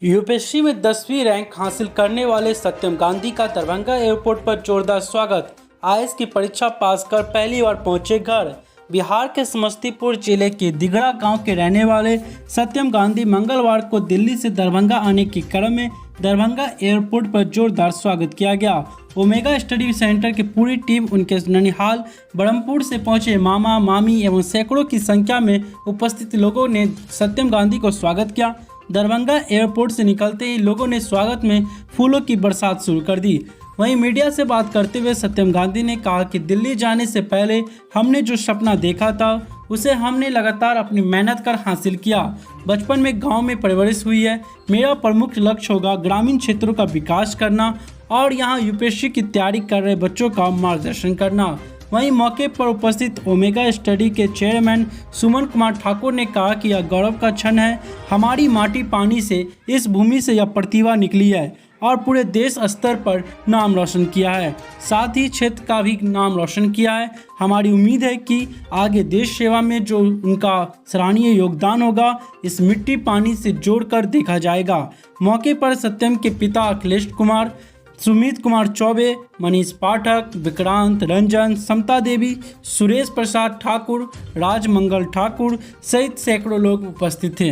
UPSC में 10वीं rank हासिल करने वाले सत्यम गांधी का दरभंगा एयरपोर्ट पर जोरदार स्वागत। आईएएस की परीक्षा पास कर पहली बार पहुंचे घर। बिहार के समस्तीपुर जिले के दिघड़ा गांव के रहने वाले सत्यम गांधी मंगलवार को दिल्ली से दरभंगा आने के क्रम में दरभंगा एयरपोर्ट पर जोरदार स्वागत किया गया। ओमेगा स्टडी सेंटर की पूरी टीम उनके ननिहाल बरमपुर से पहुंचे मामा मामी एवं सैकड़ों की संख्या में उपस्थित लोगों ने सत्यम गांधी को स्वागत किया। दरभंगा एयरपोर्ट से निकलते ही लोगों ने स्वागत में फूलों की बरसात शुरू कर दी। वहीं मीडिया से बात करते हुए सत्यम गांधी ने कहा कि दिल्ली जाने से पहले हमने जो सपना देखा था उसे हमने लगातार अपनी मेहनत कर हासिल किया। बचपन में गांव में परवरिश हुई है। मेरा प्रमुख लक्ष्य होगा ग्रामीण क्षेत्रों का विकास करना और यहां यूपीएससी की तैयारी कर रहे बच्चों का मार्गदर्शन करना। वहीं मौके पर उपस्थित ओमेगा स्टडी के चेयरमैन सुमन कुमार ठाकुर ने कहा कि यह गौरव का क्षण है। हमारी माटी पानी से इस भूमि से यह प्रतिभा निकली है और पूरे देश स्तर पर नाम रोशन किया है, साथ ही क्षेत्र का भी नाम रोशन किया है। हमारी उम्मीद है कि आगे देश सेवा में जो उनका सराहनीय योगदान होगा इस मिट्टी पानी से जोड़कर देखा जाएगा। मौके पर सत्यम के पिता अखिलेश कुमार, सुमित कुमार चौबे, मनीष पाठक, विक्रांत रंजन, समता देवी, सुरेश प्रसाद ठाकुर, राजमंगल ठाकुर सहित सैकड़ों लोग उपस्थित थे।